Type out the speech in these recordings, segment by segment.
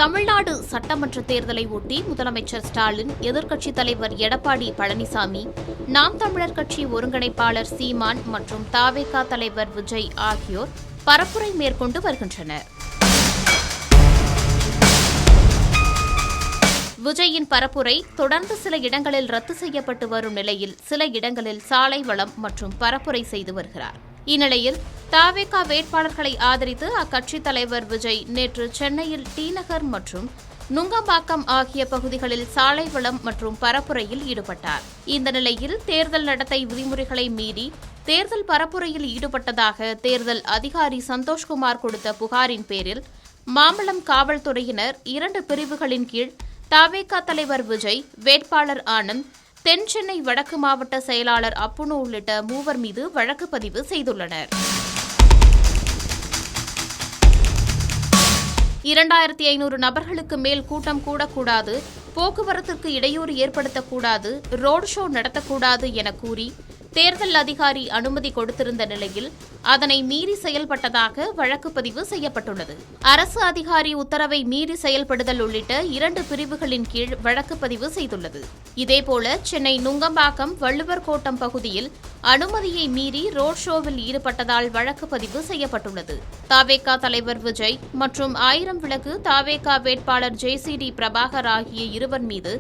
தமிழ்நாடு சட்டமன்ற தேர்தலை ஒட்டி முதலமைச்சர் ஸ்டாலின், எதிர்க்கட்சித் தலைவர் எடப்பாடி பழனிசாமி, நாம் தமிழர் கட்சி ஒருங்கிணைப்பாளர் சீமான் மற்றும் தவேக தலைவர் விஜய் ஆகியோர் பரப்புரை மேற்கொண்டு வருகின்றனர். விஜயின் பரப்புரை தொடர்ந்து சில இடங்களில் ரத்து செய்யப்பட்டு வரும் நிலையில் சில இடங்களில் சாலை வளம் மற்றும் பரப்புரை செய்து வருகிறார். இந்நிலையில் தவேக வேட்பாளர்களை ஆதரித்து அக்கட்சித் தலைவர் விஜய் நேற்று சென்னையில் டி நகர் மற்றும் நுங்கம்பாக்கம் ஆகிய பகுதிகளில் சாலை வளம் மற்றும் பரப்புரையில் ஈடுபட்டார். இந்த நிலையில் தேர்தல் நடத்தை விதிமுறைகளை மீறி தேர்தல் பரப்புரையில் ஈடுபட்டதாக தேர்தல் அதிகாரி சந்தோஷ்குமார் கொடுத்த புகாரின் பேரில் மாம்பலம் காவல்துறையினர் 2 பிரிவுகளின் கீழ் தவேக தலைவர் விஜய், வேட்பாளர் ஆனந்த், தென் சென்னை வடக்கு மாவட்ட செயலாளர் அப்புனு உள்ளிட்ட 3 மீது வழக்கு பதிவு செய்துள்ளனர். 2500 நபர்களுக்கு மேல் கூட்டம் கூடக்கூடாது, போக்குவரத்திற்கு இடையூறு ஏற்படுத்தக்கூடாது, ரோடு ஷோ நடத்தக்கூடாது என கூறி தேர்தல் அதிகாரி அனுமதி கொடுத்திருந்த நிலையில் அதனை மீறி செயல்பட்டதாக வழக்கு பதிவு செய்யப்பட்டுள்ளது. அரசு அதிகாரி உத்தரவை மீறி செயல்படுதல் உள்ளிட்ட 2 பிரிவுகளின் கீழ் வழக்கு பதிவு செய்துள்ளது. இதேபோல சென்னை நுங்கம்பாக்கம் வள்ளுவர் கோட்டம் பகுதியில் அனுமதியை மீறி ரோட் ஷோவில் ஈடுபட்டதால் வழக்கு பதிவு செய்யப்பட்டுள்ளது. தவேக தலைவர் விஜய் மற்றும் 1000 விளக்கு தவேக வேட்பாளர் ஜேசிடி பிரபாகர் ஆகிய 2 மீது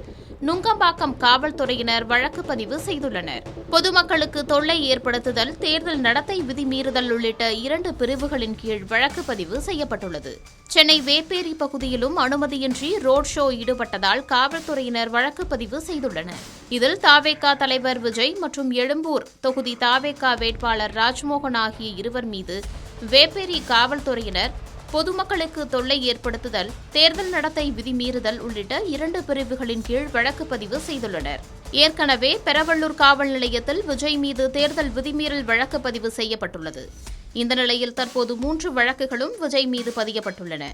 நுங்கம்பாக்கம் காவல்துறையினர் வழக்கு பதிவு செய்துள்ளனர். பொதுமக்களுக்கு தொல்லை ஏற்படுத்துதல், தேர்தல் நடத்தை விதிமீறுதல் உள்ளிட்ட 2 பிரிவுகளின் கீழ் வழக்கு பதிவு செய்யப்பட்டுள்ளது. சென்னை வேப்பேரி பகுதியிலும் அனுமதியின்றி ரோட் ஷோ ஈடுபட்டதால் காவல்துறையினர் வழக்கு பதிவு செய்துள்ளனர். இதில் தவேக தலைவர் விஜய் மற்றும் எழும்பூர் தொகுதி தவேக வேட்பாளர் ராஜ்மோகன் ஆகிய 2 மீது வேப்பேரி காவல்துறையினர் பொதுமக்களுக்கு தொல்லை ஏற்படுத்துதல், தேர்தல் நடத்தை விதிமீறுதல் உள்ளிட்ட 2 பிரிவுகளின் கீழ் வழக்கு பதிவு செய்துள்ளனர். ஏற்கனவே பெரவள்ளூர் காவல் நிலையத்தில் விஜய் மீது தேர்தல் விதிமீறல் வழக்கு பதிவு செய்யப்பட்டுள்ளது. இந்த நிலையில் தற்போது 3 வழக்குகளும் விஜய் மீது பதியப்பட்டுள்ளன.